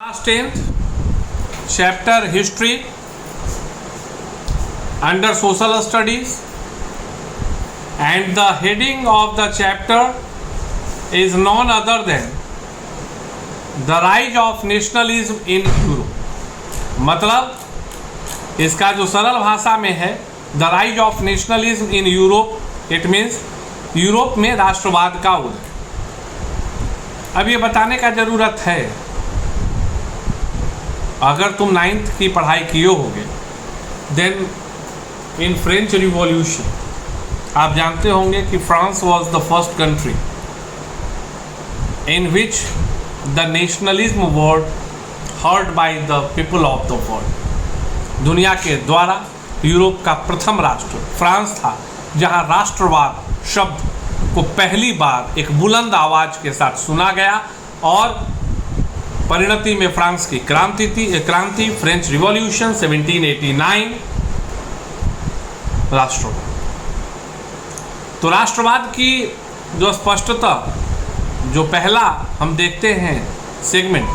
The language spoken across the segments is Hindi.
Class 10th, chapter History under Social Studies, and the heading of the chapter is none other than the rise of nationalism in Europe. मतलब इसका जो सरल भाषा में है the rise of nationalism in Europe, it means Europe में राष्ट्रवाद का उदय। अब ये बताने का ज़रूरत है, अगर तुम 9th की पढ़ाई किए होगे, देन इन फ्रेंच रिवॉल्यूशन आप जानते होंगे कि France was the first country in which the nationalism word heard by the people of the world. दुनिया के द्वारा यूरोप का प्रथम राष्ट्र फ्रांस था, जहां राष्ट्रवाद शब्द को पहली बार एक बुलंद आवाज के साथ सुना गया और परिणति में फ्रांस की क्रांति फ्रेंच रिवॉल्यूशन 1789 राष्ट्रवाद। तो राष्ट्रवाद की जो स्पष्टता, जो पहला हम देखते हैं सेगमेंट,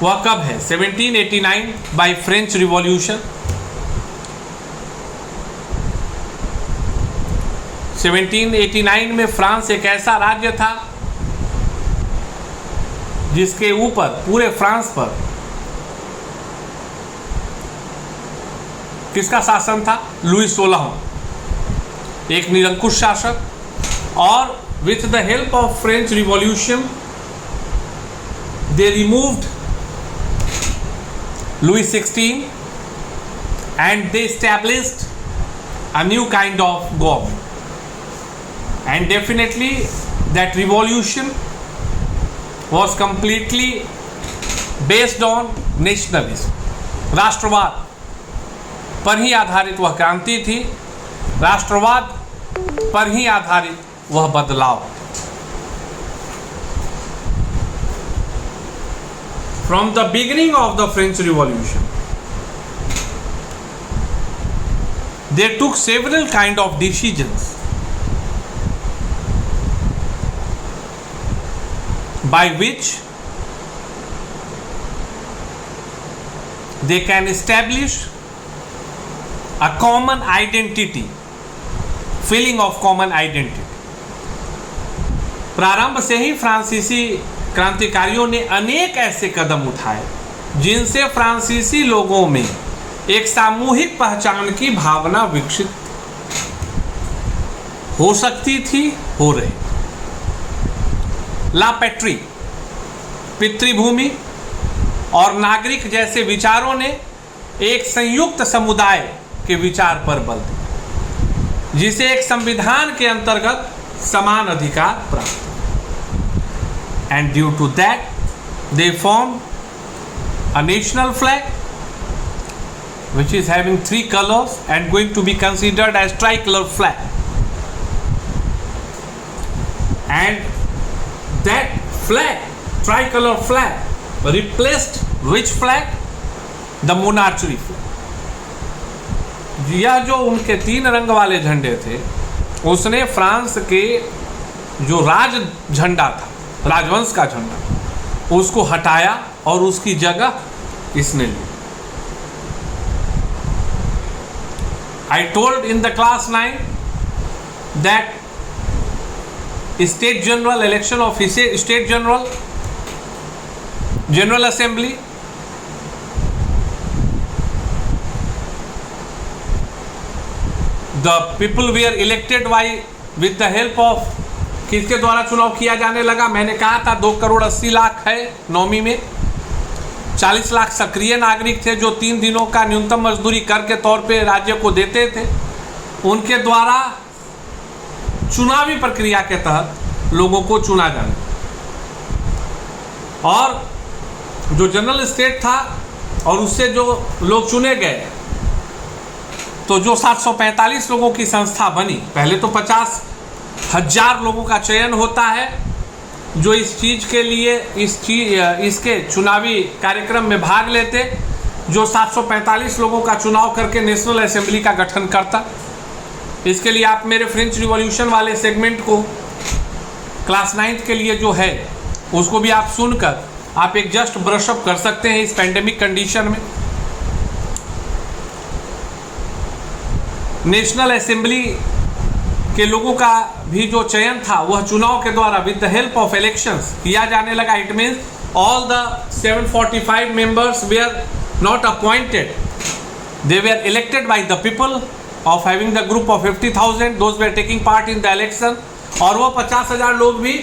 वह कब है? 1789 बाय फ्रेंच रिवॉल्यूशन। 1789 में फ्रांस एक ऐसा राज्य था जिसके ऊपर पूरे फ्रांस पर किसका शासन था? लुई 16, एक निरंकुश शासक। और with the help of French revolution they removed Louis 16 and they established a new kind of government, and definitely that revolution was completely based on nationalism. राष्ट्रवाद पर ही आधारित वह क्रांति थी, राष्ट्रवाद पर ही आधारित वह बदलाव। From the beginning of the French Revolution, they took several kind of decisions by which they can establish a common identity, feeling of common identity. प्रारंभ से ही फ्रांसीसी क्रांतिकारियों ने अनेक ऐसे कदम उठाए जिनसे फ्रांसीसी लोगों में एक सामूहिक पहचान की भावना विकसित हो सकती थी, हो रही। ला पैट्री, पितृभूमि और नागरिक जैसे विचारों ने एक संयुक्त समुदाय के विचार पर बल दिया, जिसे एक संविधान के अंतर्गत समान अधिकार प्राप्त। And due to that they form a national flag which is having 3 colors and going to be considered as tricolor flag, and that flag, tricolor flag, replaced which flag? The monarchy flag. यह जो उनके 3 रंग वाले झंडे थे, उसने फ्रांस के जो राज झंडा था, राजवंश का झंडा, उसको हटाया और उसकी जगह इसने ली। I told in the class 9 that State General election of State General Assembly, the people were elected by with the help of, किसके द्वारा चुनाव किया जाने लगा? मैंने कहा था 2 करोड़ 80 लाख है नौवीं में, 40 लाख सक्रिय नागरिक थे जो 3 दिनों का न्यूनतम मजदूरी कर के तौर पे राज्य को देते थे। उनके द्वारा चुनावी प्रक्रिया के तहत लोगों को चुना जाना, और जो जनरल स्टेट था और उससे जो लोग चुने गए, तो जो 745 लोगों की संस्था बनी, पहले तो 50,000 लोगों का चयन होता है जो इस चीज़ के लिए इसके चुनावी कार्यक्रम में भाग लेते, जो 745 लोगों का चुनाव करके नेशनल असेंबली का गठन करता। इसके लिए आप मेरे फ्रेंच रिवॉल्यूशन वाले सेगमेंट को क्लास 9th के लिए जो है उसको भी आप सुनकर आप एक जस्ट ब्रशअप कर सकते हैं इस पैंडेमिक कंडीशन में। नेशनल असेंबली के लोगों का भी जो चयन था वह चुनाव के द्वारा with the help of elections किया जाने लगा। It means all the 745 members were not appointed, they were elected by the people of having the group of 50,000, those were taking part in the election। और वो 50,000 लोग भी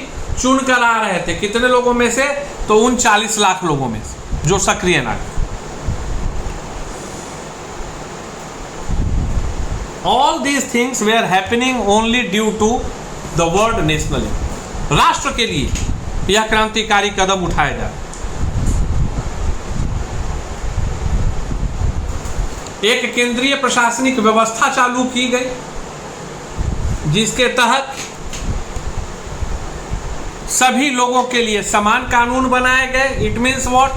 चुन कर आ रहे थे। कितने लोगों में से? तो उन 40 लाख लोगों में से जो सक्रिय नागरिक। All these things were happening only due to the word nationalism। राष्ट्र के लिए यह क्रांतिकारी कदम उठाया जाए। एक केंद्रीय प्रशासनिक व्यवस्था चालू की गई जिसके तहत सभी लोगों के लिए समान कानून बनाए गए। It means what?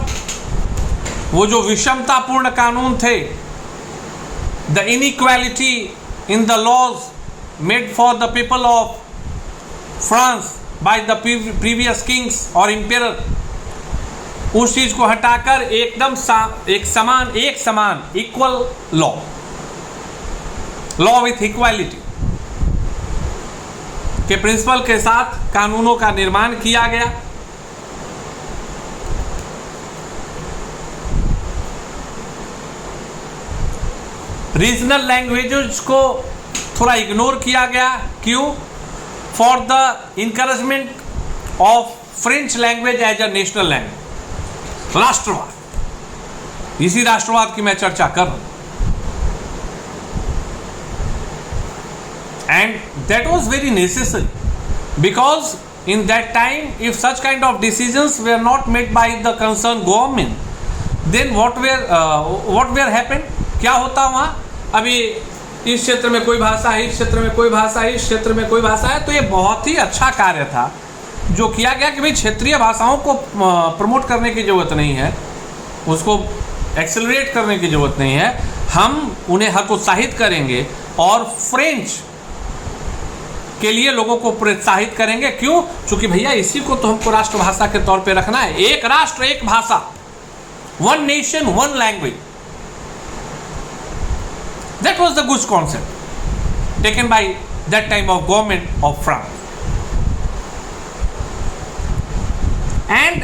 वो जो विषमतापूर्ण कानून थे, the inequality in the laws made for the people of France by the previous kings और इंपेरर, उस चीज को हटाकर एकदम एक समान इक्वल लॉ विथ इक्वालिटी के प्रिंसिपल के साथ कानूनों का निर्माण किया गया। रीजनल लैंग्वेजेस को थोड़ा इग्नोर किया गया। क्यों? For the encouragement of French language as a national language. राष्ट्रवाद, इसी राष्ट्रवाद की मैं चर्चा कर रहा हूं। And that was very necessary because in that time if such kind of decisions were not made by the concern government, then what were happened? क्या होता वहां? अभी इस क्षेत्र में कोई भाषा है, इस क्षेत्र में कोई भाषा है, इस क्षेत्र में कोई भाषा है। तो ये बहुत ही अच्छा कार्य था जो किया गया कि भाई क्षेत्रीय भाषाओं को प्रमोट करने की ज़रूरत नहीं है, उसको एक्सेलरेट करने की ज़रूरत नहीं है, हम उन्हें हतोत्साहित करेंगे और फ्रेंच के लिए लोगों को प्रोत्साहित करेंगे। क्यों? क्योंकि भैया इसी को तो हमको राष्ट्रभाषा के तौर पे रखना है। एक राष्ट्र एक भाषा, one nation one language. That was the good concept taken by that time of government of France. And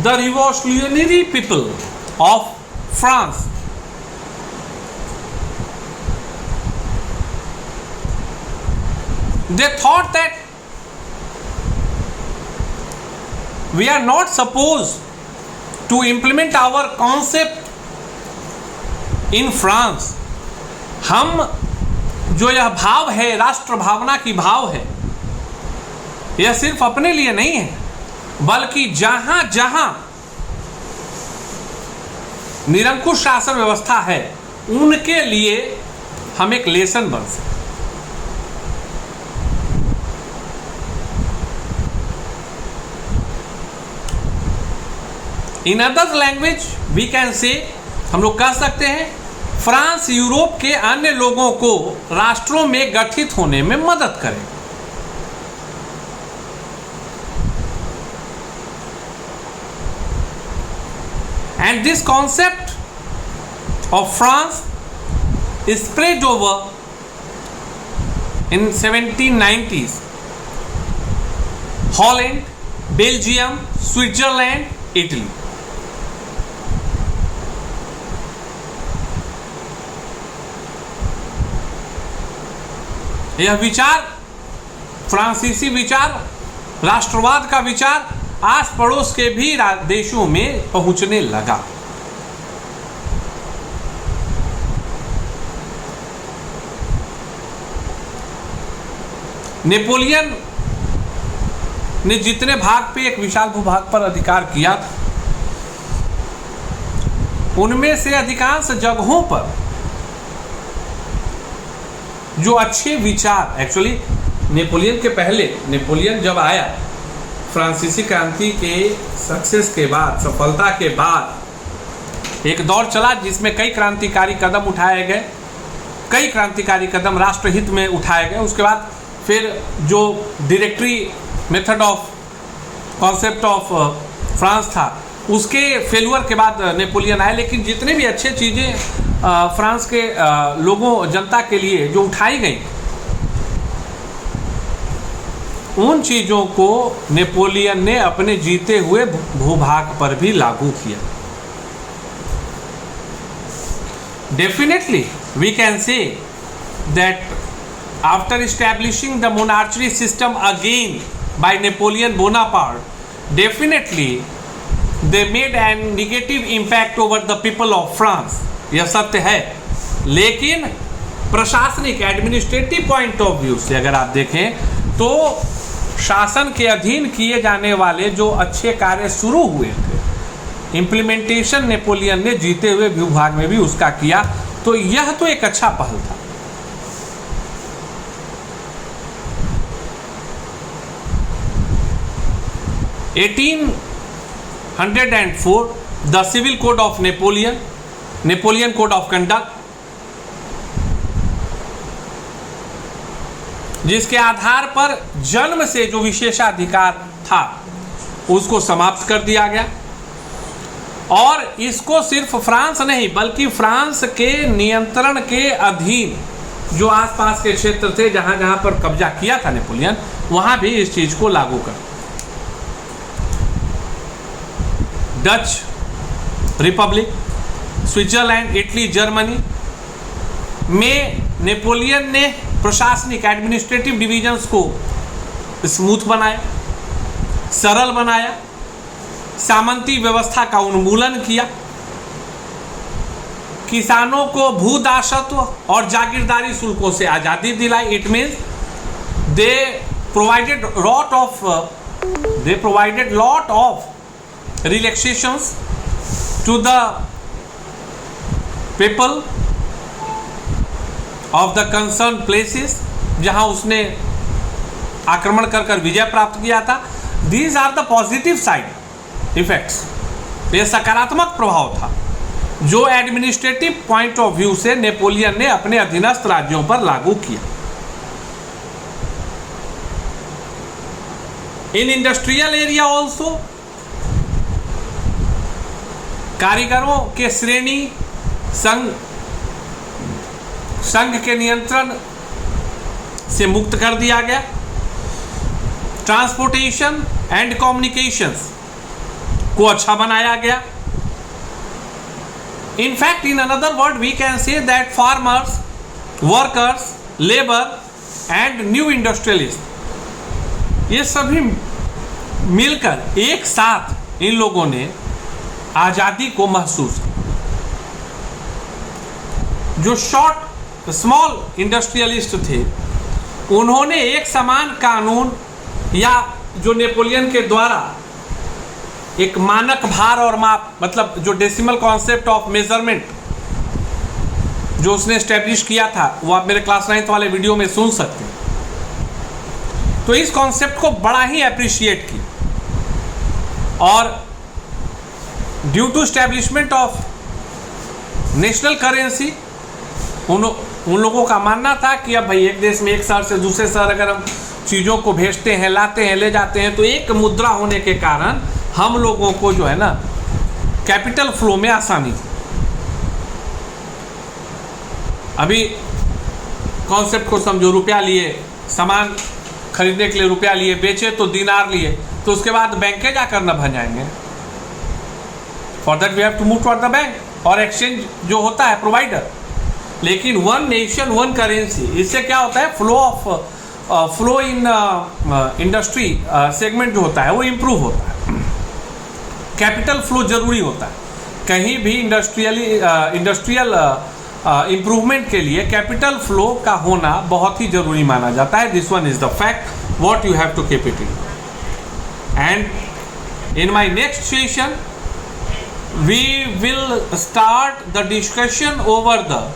the revolutionary people of France they thought that we are not supposed to implement our concept in France। हम जो यह भाव है, राष्ट्र भावना की भाव है, यह सिर्फ अपने लिए नहीं है बल्कि जहां जहां निरंकुश शासन व्यवस्था है उनके लिए हम एक लेसन बन सकते। In other language we can say, हम लोग कह सकते हैं, फ्रांस यूरोप के अन्य लोगों को राष्ट्रों में गठित होने में मदद करे। And this concept of France spread over in 1790s. Holland, Belgium, Switzerland, Italy. यह विचार, फ्रांसीसी विचार, राष्ट्रवाद का विचार आस पड़ोस के भी देशों में पहुंचने लगा। नेपोलियन ने जितने भाग पे एक विशाल भूभाग पर अधिकार किया था, उनमें से अधिकांश जगहों पर जो अच्छे विचार, एक्चुअली नेपोलियन के पहले, नेपोलियन जब आया फ्रांसीसी क्रांति के सक्सेस के बाद, सफलता के बाद एक दौर चला जिसमें कई क्रांतिकारी कदम उठाए गए, कई क्रांतिकारी कदम राष्ट्रहित में उठाए गए। उसके बाद फिर जो directory method of concept of France था, उसके फेल्यूर के बाद नेपोलियन आए। लेकिन जितने भी अच्छे चीज़ें फ्रांस के लोगों जनता के लिए जो उठाई गई, उन चीज़ों को नेपोलियन ने अपने जीते हुए भूभाग पर भी लागू किया। Definitely we can say that after establishing the monarchy system again by Napoleon Bonaparte, definitely they made an negative impact over the people of France, यह सत्य है। लेकिन प्रशासनिक एडमिनिस्ट्रेटिव पॉइंट ऑफ व्यू से अगर आप देखें तो शासन के अधीन किए जाने वाले जो अच्छे कार्य शुरू हुए थे, इम्प्लीमेंटेशन नेपोलियन ने जीते हुए भूभाग में भी उसका किया, तो यह तो एक अच्छा पहल था। The civil code of Napoleon code of conduct, जिसके आधार पर जन्म से जो विशेषाधिकार था उसको समाप्त कर दिया गया, और इसको सिर्फ फ्रांस नहीं बल्कि फ्रांस के नियंत्रण के अधीन जो आसपास के क्षेत्र थे जहां जहां पर कब्जा किया था नेपोलियन, वहां भी इस चीज को लागू कर। Dutch Republic, Switzerland, Italy, Germany में नेपोलियन ने प्रशासनिक एडमिनिस्ट्रेटिव डिवीजन्स को स्मूथ बनाया, सरल बनाया, सामंती व्यवस्था का उन्मूलन किया, किसानों को भूदासत्व और जागीरदारी शुल्कों से आज़ादी दिलाई। It means they provided lot of relaxations to the people of the concern places जहां उसने आक्रमण कर विजय प्राप्त किया था। These are the positive side effects, ये सकारात्मक प्रभाव था जो एडमिनिस्ट्रेटिव पॉइंट ऑफ व्यू से नेपोलियन ने अपने अधीनस्थ राज्यों पर लागू किया। इन इंडस्ट्रियल एरिया ऑल्सो, कारीगरों के श्रेणी संघ के नियंत्रण से मुक्त कर दिया गया। ट्रांसपोर्टेशन एंड कम्युनिकेशंस को अच्छा बनाया गया। In fact, in another word, we can say that farmers, workers, labor and new industrialists, ये सभी मिलकर एक साथ इन लोगों ने आज़ादी को महसूस किया। जो स्मॉल इंडस्ट्रियलिस्ट थे, उन्होंने एक समान कानून या जो नेपोलियन के द्वारा एक मानक भार और माप, मतलब जो डेसिमल कॉन्सेप्ट ऑफ मेजरमेंट जो उसने एस्टेब्लिश किया था, वो आप मेरे क्लास 9 वाले वीडियो में सुन सकते हैं। तो इस कॉन्सेप्ट को बड़ा ही अप्रिशिएट किया, और due to establishment of national currency, उन लोगों का मानना था कि अब भाई एक देश में एक शहर से दूसरे शहर अगर हम चीज़ों को भेजते हैं, लाते हैं, ले जाते हैं, तो एक मुद्रा होने के कारण हम लोगों को जो है ना कैपिटल फ्लो में आसानी। अभी कॉन्सेप्ट को समझो, रुपया लिए, सामान खरीदने के लिए रुपया लिए, बेचे तो दिनार लिए, तो उसके बाद बैंके जाकर न भजाएंगे। For that we have to move toward the bank, और एक्सचेंज जो होता है प्रोवाइडर। लेकिन वन नेशन वन करेंसी, इससे क्या होता है, फ्लो इन इंडस्ट्री सेगमेंट जो होता है वो इम्प्रूव होता है। कैपिटल फ्लो जरूरी होता है कहीं भी इंडस्ट्रियल इम्प्रूवमेंट के लिए। कैपिटल फ्लो का होना बहुत ही जरूरी माना जाता है। This one is the fact what you have to keep it in. And in my next session we will start the discussion over the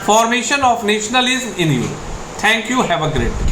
formation of nationalism in Europe. Thank you. Have a great day.